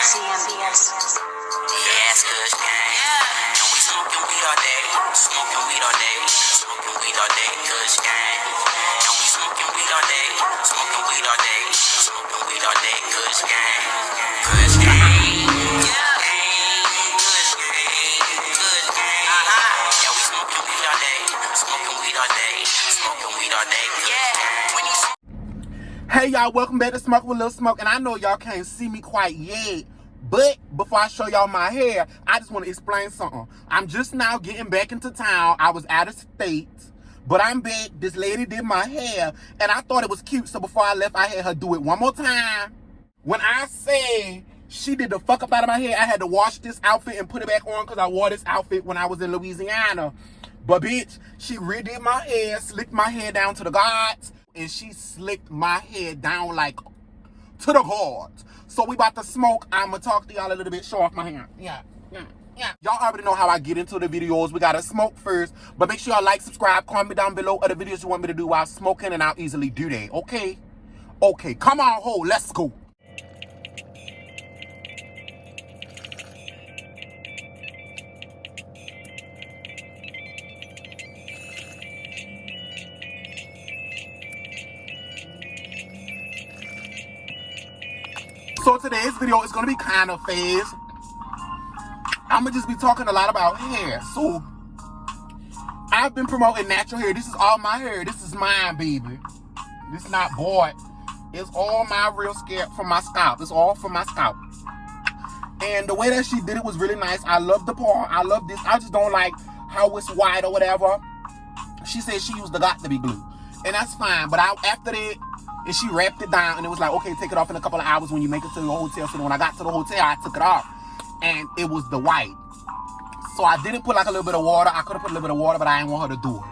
Yeah, it's Kush gang. And we smoking weed all day. Smoking weed all day. Smoking weed all day. Kush gang. And we smoking weed all day. Smoking weed all day. Smoking weed all day. Kush gang. Kush gang. Yeah. Kush gang. Kush gang. Yeah, we smoking weed all day. Smoking weed all day. Smoking weed all day. Yeah. When you Hey y'all, welcome back to Smøkin With Lil Smøke, and I know y'all can't see me quite yet, but before I show y'all my hair, I just want to explain something. I'm just now getting back into town. I was out of state, but I'm back. This lady did my hair, and I thought it was cute, so before I left, I had her do it one more time. When I say she did the fuck up out of my hair, I had to wash this outfit and put it back on because I wore this outfit when I was in Louisiana. But bitch, she redid my hair, slicked my hair down to the gods, and she slicked my hair down like to the gods. So we about to smoke. I'ma talk to y'all a little bit, show off my hair. Yeah. Y'all already know how I get into the videos. We gotta smoke first, but make sure y'all like, subscribe, comment down below other videos you want me to do while smoking, and I'll easily do that, okay? Okay, come on, ho, let's go. So today's video is gonna be kind of fast. I'ma just be talking a lot about hair. So I've been promoting natural hair. This is all my hair. This is mine, baby. This is not bought. It's all my real scalp from my scalp. It's all from my scalp. And the way that she did it was really nice. I love the part. I love this. I just don't like how it's white or whatever. She said she used the got to be glue, and that's fine. But after that. And she wrapped it down, and it was like, okay, take it off in a couple of hours when you make it to the hotel. So when I got to the hotel, I took it off, and it was the white. So I didn't put like a little bit of water. I could have put a little bit of water, but I didn't want her to do it.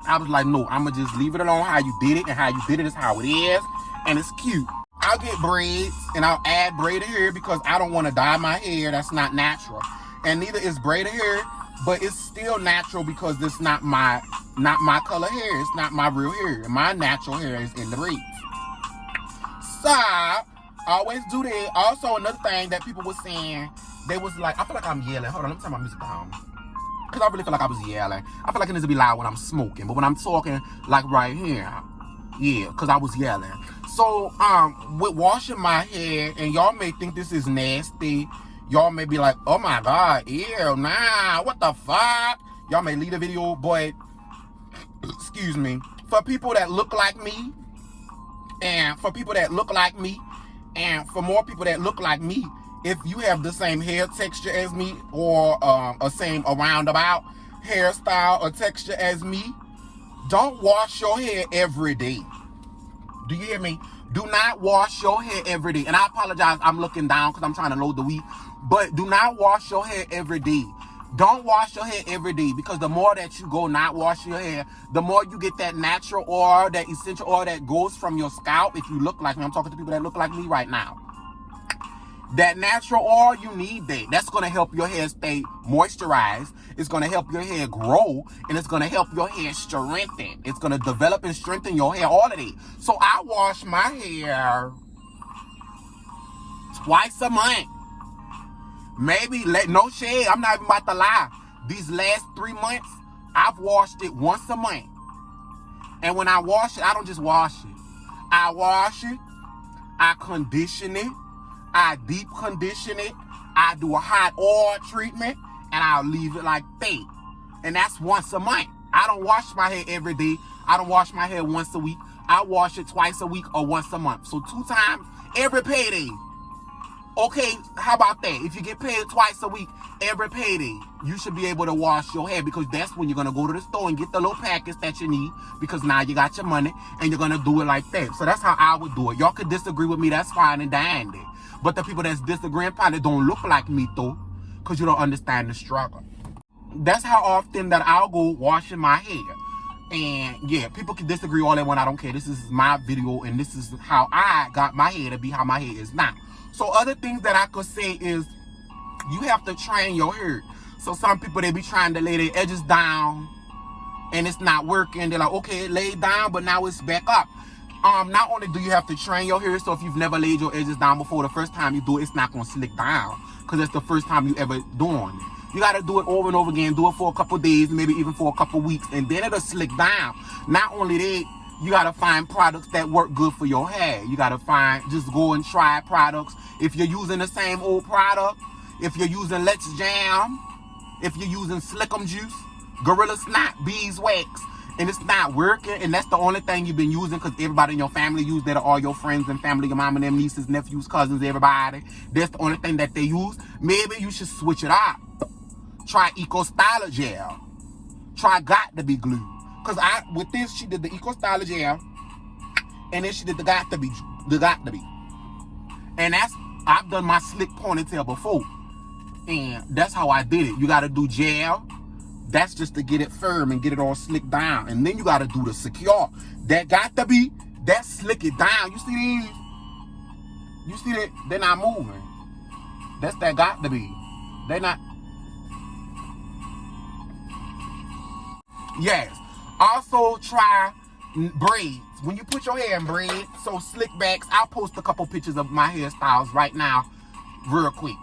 I was like, no, I'm going to just leave it alone. How you did it and how you did it is how it is, and it's cute. I'll get braids, and I'll add braided hair because I don't want to dye my hair. That's not natural. And neither is braided hair, but it's still natural because it's not my color hair. It's not my real hair. My natural hair is in the braids. So, always do that. Also, another thing that people were saying, they was like, I feel like I'm yelling. Hold on, let me turn my music down. Because I really feel like I was yelling. I feel like it needs to be loud when I'm smoking. But when I'm talking, like right here, yeah, because I was yelling. So, with washing my hair, and y'all may think this is nasty. Y'all may be like, oh my God, ew, nah, what the fuck? Y'all may leave the video, but, excuse me, for people that look like me, and for people that look like me, and for more people that look like me, if you have the same hair texture as me, or a same roundabout hairstyle or texture as me, don't wash your hair every day. Do you hear me? Do not wash your hair every day. And I apologize, I'm looking down because I'm trying to load the weed. But do not wash your hair every day. Don't wash your hair every day, because the more that you go not wash your hair, the more you get that natural oil, that essential oil that goes from your scalp. If you look like me, I'm talking to people that look like me right now. That natural oil, you need that. That's going to help your hair stay moisturized. It's going to help your hair grow, and it's going to help your hair strengthen. It's going to develop and strengthen your hair, all of it. So I wash my hair twice a month. Maybe, no shade, I'm not even about to lie. These last 3 months, I've washed it once a month. And when I wash it, I don't just wash it. I wash it, I condition it, I deep condition it, I do a hot oil treatment, and I'll leave it like that. And that's once a month. I don't wash my hair every day. I don't wash my hair once a week. I wash it twice a week or once a month. So 2 times every payday. Okay, how about that? If you get paid twice a week, every payday, you should be able to wash your hair, because that's when you're going to go to the store and get the little package that you need, because now you got your money and you're going to do it like that. So that's how I would do it. Y'all could disagree with me. That's fine and dandy. But the people that's disagreeing probably don't look like me, though, because you don't understand the struggle. That's how often that I'll go washing my hair. And yeah, people can disagree all they want. I don't care. This is my video, and this is how I got my hair to be how my hair is now. So other things that I could say is, you have to train your hair. So some people, they be trying to lay their edges down, and it's not working. They're like, okay, it laid down, but now it's back up. Not only do you have to train your hair, so if you've never laid your edges down before, the first time you do it, it's not gonna slick down, because it's the first time you ever doing it. You gotta do it over and over again. Do it for a couple days, maybe even for a couple weeks, and then it'll slick down. Not only that, you gotta find products that work good for your hair. You gotta just go and try products. If you're using the same old product, if you're using Let's Jam, if you're using Slickum Juice, Gorilla Snot, Beeswax, and it's not working, and that's the only thing you've been using because everybody in your family use that, are all your friends and family, your mom and them, nieces, nephews, cousins, everybody. That's the only thing that they use. Maybe you should switch it up. Try Eco Styler Gel. Try Got to Be Glue. Because with this, she did the Eco Styler Gel, and then she did the Got to Be. And I've done my slick ponytail before. And that's how I did it. You got to do gel. That's just to get it firm and get it all slicked down. And then you got to do the secure. That Got to Be, that slick it down. You see these? You see that? They're not moving. That's that Got to Be. They're not. Yes. Also try braids. When you put your hair in braids, so slick backs, I'll post a couple pictures of my hairstyles right now, real quick.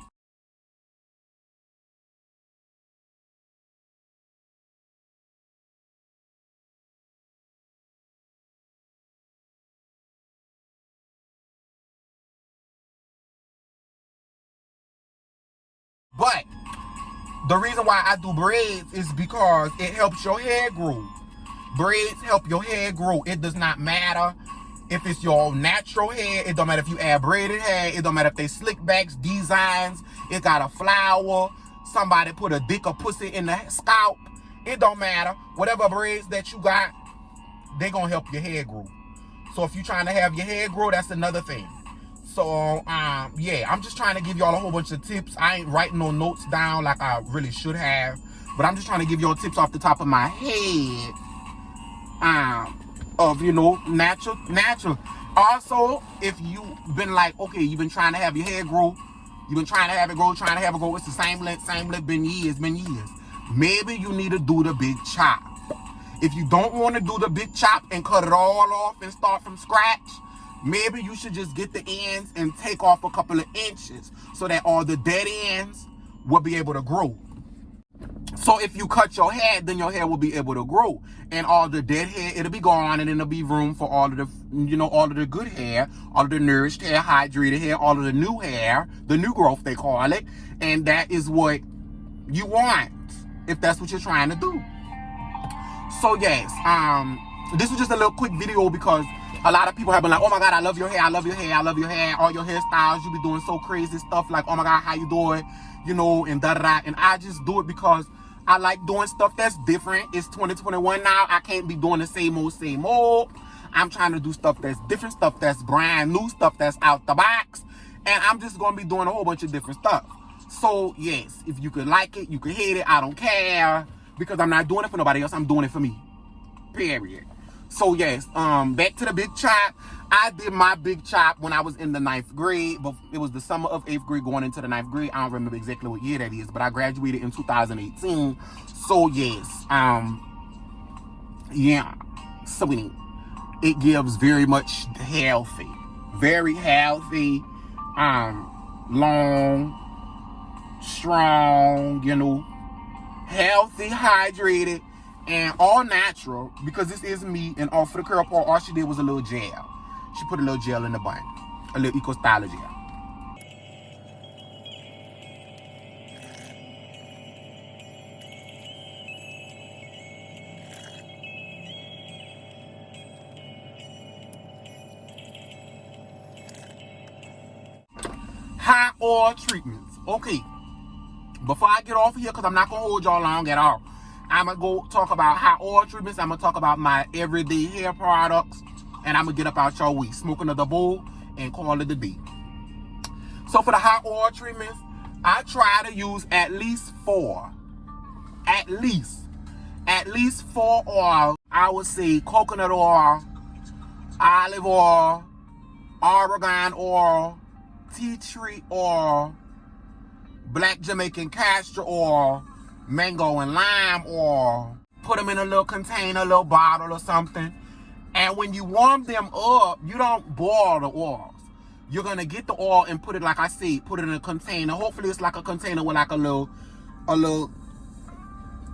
But the reason why I do braids is because it helps your hair grow. Braids help your hair grow. It does not matter if it's your natural hair. It don't matter if you add braided hair. It don't matter if they slick backs, designs. It got a flower. Somebody put a dick or pussy in the scalp. It don't matter. Whatever braids that you got, they gonna help your hair grow. So if you're trying to have your hair grow, that's another thing. So, yeah, I'm just trying to give y'all a whole bunch of tips. I ain't writing no notes down like I really should have. But I'm just trying to give y'all tips off the top of my head. Of, you know, natural. Also, if you've been like, okay, you've been trying to have your hair grow. You've been trying to have it grow, It's the same length, been years. Maybe you need to do the big chop. If you don't want to do the big chop and cut it all off and start from scratch, maybe you should just get the ends and take off a couple of inches so that all the dead ends will be able to grow. So if you cut your hair, then your hair will be able to grow. And all the dead hair, it'll be gone, and then there'll be room for all of the, you know, all of the good hair, all of the nourished hair, hydrated hair, all of the new hair, the new growth they call it. And that is what you want, if that's what you're trying to do. So yes, this was just a little quick video because a lot of people have been like, oh my God, I love your hair, all your hairstyles, you be doing so crazy stuff, like, oh my God, how you doing, you know, and da-da-da. And I just do it because I like doing stuff that's different. It's 2021 now. I can't be doing the same old. I'm trying to do stuff that's different, stuff that's brand new, stuff that's out the box. And I'm just going to be doing a whole bunch of different stuff. So, yes, if you could like it, you could hate it, I don't care. Because I'm not doing it for nobody else. I'm doing it for me. Period. So, yes, back to the big chop. I did my big chop when I was in the 9th grade. But it was the summer of 8th grade going into the 9th grade. I don't remember exactly what year that is. But I graduated in 2018. So, yes, yeah, sweetie. It gives very much healthy. Very healthy, long, strong, you know, healthy, hydrated, and all natural, because this is me. And all for the curl part, all she did was a little gel. She put a little gel in the bun, a little Eco Styler gel. High oil treatments. Okay, before I get off here, because I'm not going to hold y'all long at all, I'm going to go talk about high oil treatments. I'm going to talk about my everyday hair products. And I'm going to get up out y'all way, smoke another bowl, and call it a day. So for the high oil treatments, I try to use at least 4. At least 4 oils. I would say coconut oil, olive oil, argan oil, tea tree oil, black Jamaican castor oil, mango and lime oil. Put them in a little container, a little bottle or something. And when you warm them up, you don't boil the oils. You're gonna get the oil and put it, like I said, put it in a container. Hopefully it's like a container with like a little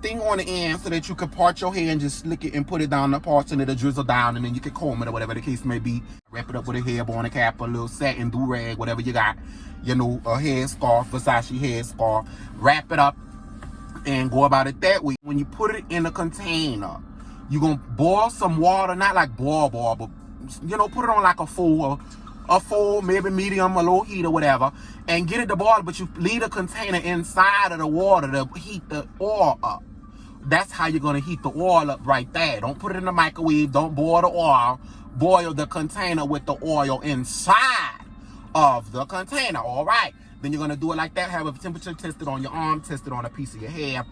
thing on the end so that you can part your hair and just slick it and put it down the parts and it'll drizzle down, and then you can comb it or whatever the case may be. Wrap it up with a hair cap, a little satin do-rag, whatever you got. You know, a head scarf, Versace head scarf. Wrap it up and go about it that way. When you put it in a container, you're gonna boil some water, not like boil, but you know, put it on like a full, maybe medium, a low heat or whatever, and get it to boil, but you leave the container inside of the water to heat the oil up. That's how you're gonna heat the oil up right there. Don't put it in the microwave, don't boil the oil, boil the container with the oil inside of the container, all right? Then you're gonna do it like that, have a temperature tested on your arm, tested on a piece of your hair.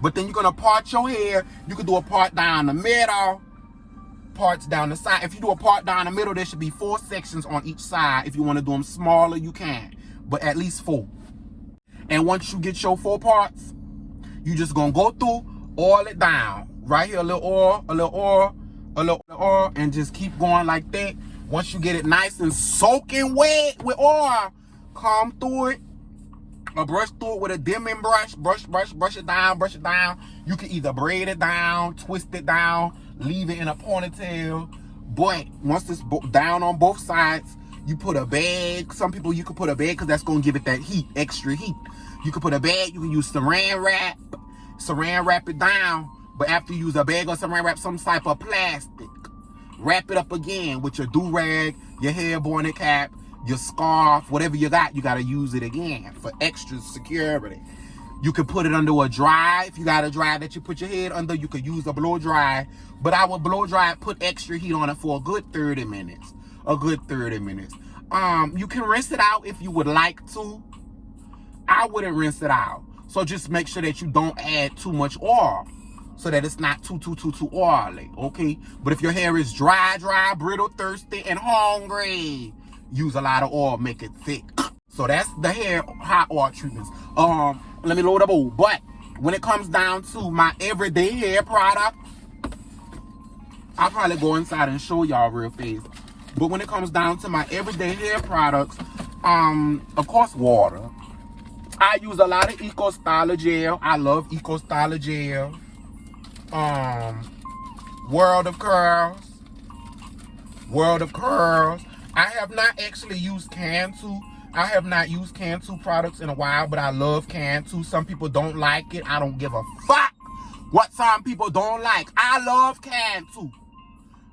But then you're gonna part your hair. You can do a part down the middle, parts down the side. If you do a part down the middle, there should be 4 sections on each side. If you wanna do them smaller, you can, but at least 4. And once you get your 4 parts, you just gonna go through, oil it down. Right here, a little oil, a little oil, a little oil, and just keep going like that. Once you get it nice and soaking wet with oil, come through it, or brush through it with a dimming brush, brush it down. You can either braid it down, twist it down, leave it in a ponytail. But once it's down on both sides, you put a bag. Some people, you can put a bag because that's going to give it that heat, extra heat. You can put a bag, you can use saran wrap it down. But after you use a bag or saran wrap, some type of plastic, wrap it up again with your do-rag, your hair bonnet cap, your scarf, whatever you got to use it again for extra security. You can put it under a dry. If you got a dry that you put your head under, you could use a blow dry. But I would blow dry, put extra heat on it for a good 30 minutes. You can rinse it out if you would like to. I wouldn't rinse it out. So just make sure that you don't add too much oil so that it's not too oily, okay? But if your hair is dry, brittle, thirsty, and hungry, use a lot of oil, make it thick. So that's the hair hot oil treatments. Let me load up. But when it comes down to my everyday hair product, I'll probably go inside and show y'all real fast. But when it comes down to my everyday hair products, of course, water. I use a lot of Eco Styler gel. I love Eco Styler gel. World of Curls. I have not actually used Cantu. I have not used Cantu products in a while, but I love Cantu. Some people don't like it. I don't give a fuck what some people don't like. I love Cantu.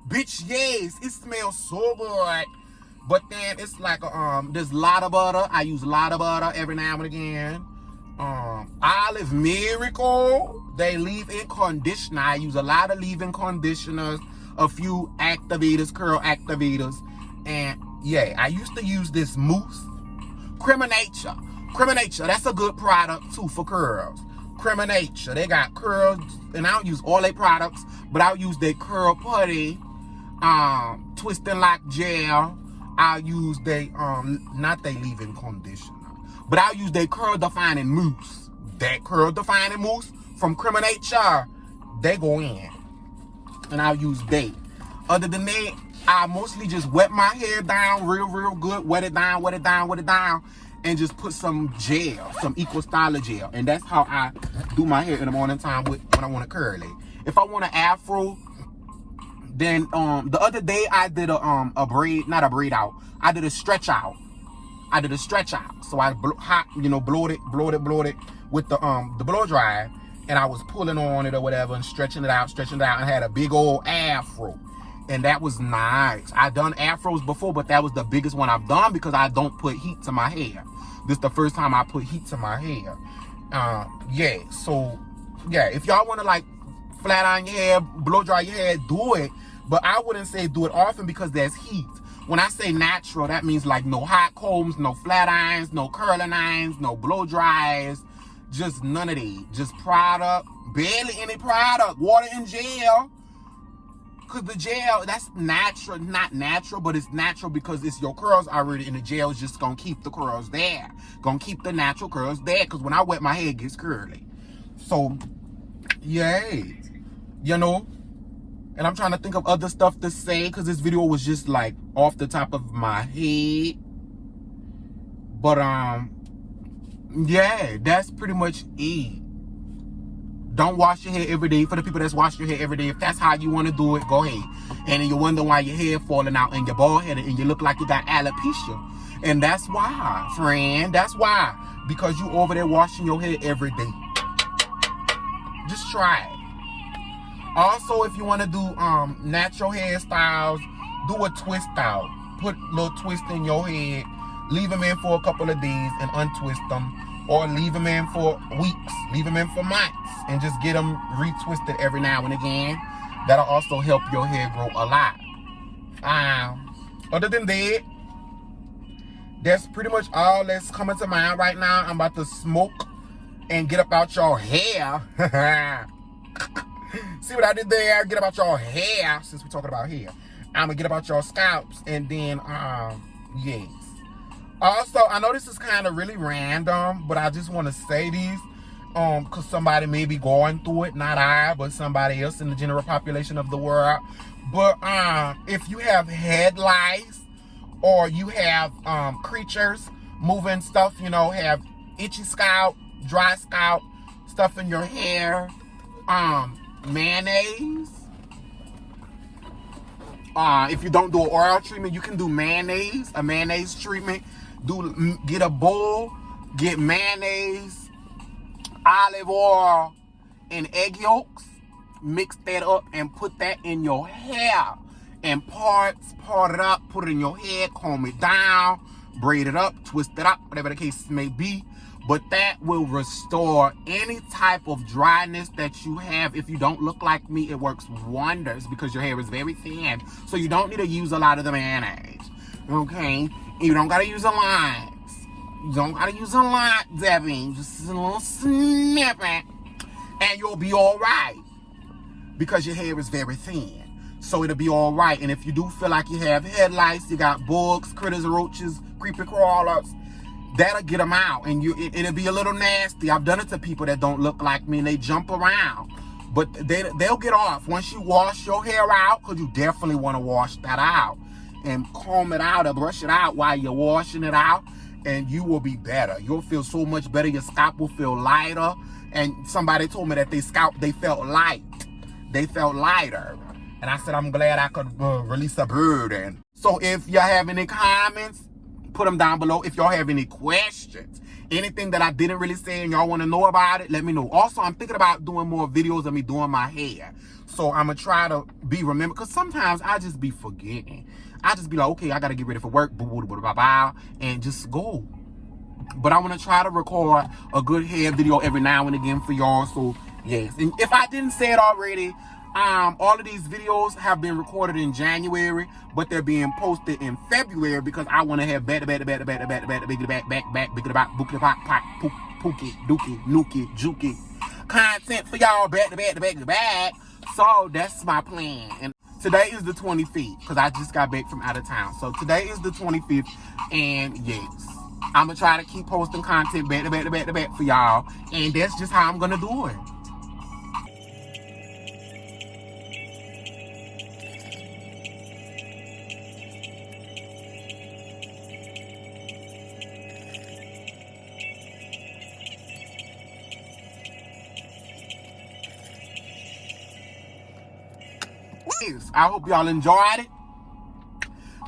Bitch, yes, it smells so good. But then it's like there's a lot of butter. I use a lot of butter every now and again. Olive Miracle, they leave-in conditioner. I use a lot of leave-in conditioners, a few activators, curl activators. And yeah, I used to use this mousse. Cremanature, that's a good product too for curls. Cremanature, they got curls, and I don't use all their products, but I'll use their curl putty, twist and lock gel. I'll use they not they leave-in conditioner, but I'll use their curl defining mousse. That curl defining mousse from Cremanature, they go in, and I'll use they. Other than that, I mostly just wet my hair down real good, wet it down, and just put some gel, some Eco Styler gel, and that's how I do my hair in the morning time when I want it curly. If I want an afro, then the other day I did a braid, not a braid out. I did a stretch out. So I blowed it with the blow dry, and I was pulling on it or whatever and stretching it out, and had a big old afro. And that was nice. I've done afros before, but that was the biggest one I've done because I don't put heat to my hair. This is the first time I put heat to my hair. So if y'all want to like flat iron your hair, blow dry your hair, do it. But I wouldn't say do it often because there's heat. When I say natural, that means like no hot combs, no flat irons, no curling irons, no blow dries, just none of these. Just product, barely any product, water and gel. Because the gel, that's natural, not natural, but it's natural because it's your curls already, and the gel is just going to keep the curls there. Going to keep the natural curls there, because when I wet my hair, it gets curly. So, yay. And I'm trying to think of other stuff to say because this video was just like off the top of my head. But yeah, that's pretty much it. Don't wash your hair every day. For the people that's wash your hair every day, if that's how you want to do it, go ahead. And then you wonder why your hair falling out and you're bald headed and you look like you got alopecia. And that's why, friend. That's why. Because you over there washing your hair every day. Just try it. Also, if you want to do natural hairstyles, do a twist out. Put a little twist in your head. Leave them in for a couple of days and untwist them. Or leave them in for weeks. Leave them in for months. And just get them retwisted every now and again. That'll also help your hair grow a lot. Other than that, that's pretty much all that's coming to mind right now. I'm about to smoke and get up out your hair. See what I did there? Get about your hair, since we're talking about hair. I'm gonna get about your scalps, and then, yes. Also, I know this is kind of really random, but I just want to say these, because somebody may be going through it, not I, but somebody else in the general population of the world. But, if you have head lice, or you have, creatures moving stuff, you know, have itchy scalp, dry scalp, stuff in your hair, mayonnaise. If you don't do an oil treatment, you can do mayonnaise, a mayonnaise treatment. Get a bowl, get mayonnaise, olive oil, and egg yolks. Mix that up and put that in your hair. And part it up, put it in your head, comb it down, braid it up, twist it up, whatever the case may be. But that will restore any type of dryness that you have. If you don't look like me, it works wonders because your hair is very thin. So you don't need to use a lot of the mayonnaise. Okay? You don't got to use a lot. You don't got to use a lot, Debbie. Just a little snippet. And you'll be all right. Because your hair is very thin. So it'll be all right. And if you do feel like you have head lice, you got bugs, critters, roaches, creepy crawlers, that'll get them out, and it'll be a little nasty. I've done it to people that don't look like me, and they jump around. But they'll get off. Once you wash your hair out, because you definitely want to wash that out, and comb it out or brush it out while you're washing it out, and you will be better. You'll feel so much better. Your scalp will feel lighter. And somebody told me that they felt light. They felt lighter. And I said, I'm glad I could release a burden. So if y'all have any comments, put them down below. If y'all have any questions, anything that I didn't really say and y'all want to know about it, let me know. Also, I'm thinking about doing more videos of me doing my hair. So I'm going to try to be remembered, because sometimes I just be forgetting. I just be like, okay, I got to get ready for work, and just go. But I want to try to record a good hair video every now and again for y'all. So, yes. And if I didn't say it already, all of these videos have been recorded in January, but they're being posted in February because I want to have back content for y'all back. So that's my plan. And today is the 25th because I just got back from out of town. So today is the 25th, and yes, I'm gonna try to keep posting content back for y'all, and that's just how I'm gonna do it. I hope y'all enjoyed it.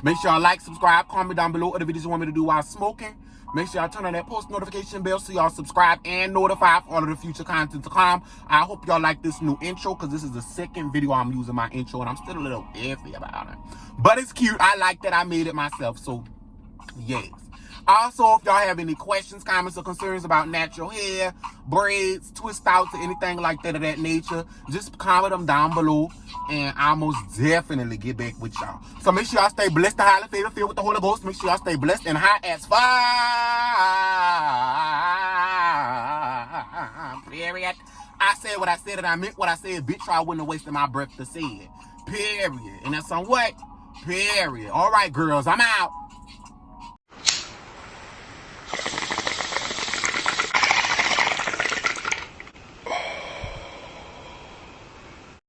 Make sure y'all like, subscribe, comment down below other videos you want me to do while smoking. Make sure y'all turn on that post notification bell so y'all subscribe and notify for all of the future content to come. I hope y'all like this new intro because this is the second video I'm using my intro, and I'm still a little iffy about it. But it's cute. I like that I made it myself. So, yes. Also, if y'all have any questions, comments, or concerns about natural hair, braids, twist outs, or anything like that of that nature, just comment them down below, and I'll most definitely get back with y'all. So make sure y'all stay blessed and highly favored, filled with the Holy Ghost. Make sure y'all stay blessed and high as fuck. Period. I said what I said, and I meant what I said. Bitch, I wouldn't have wasted my breath to say it. Period. And that's on what? Period. All right, girls, I'm out.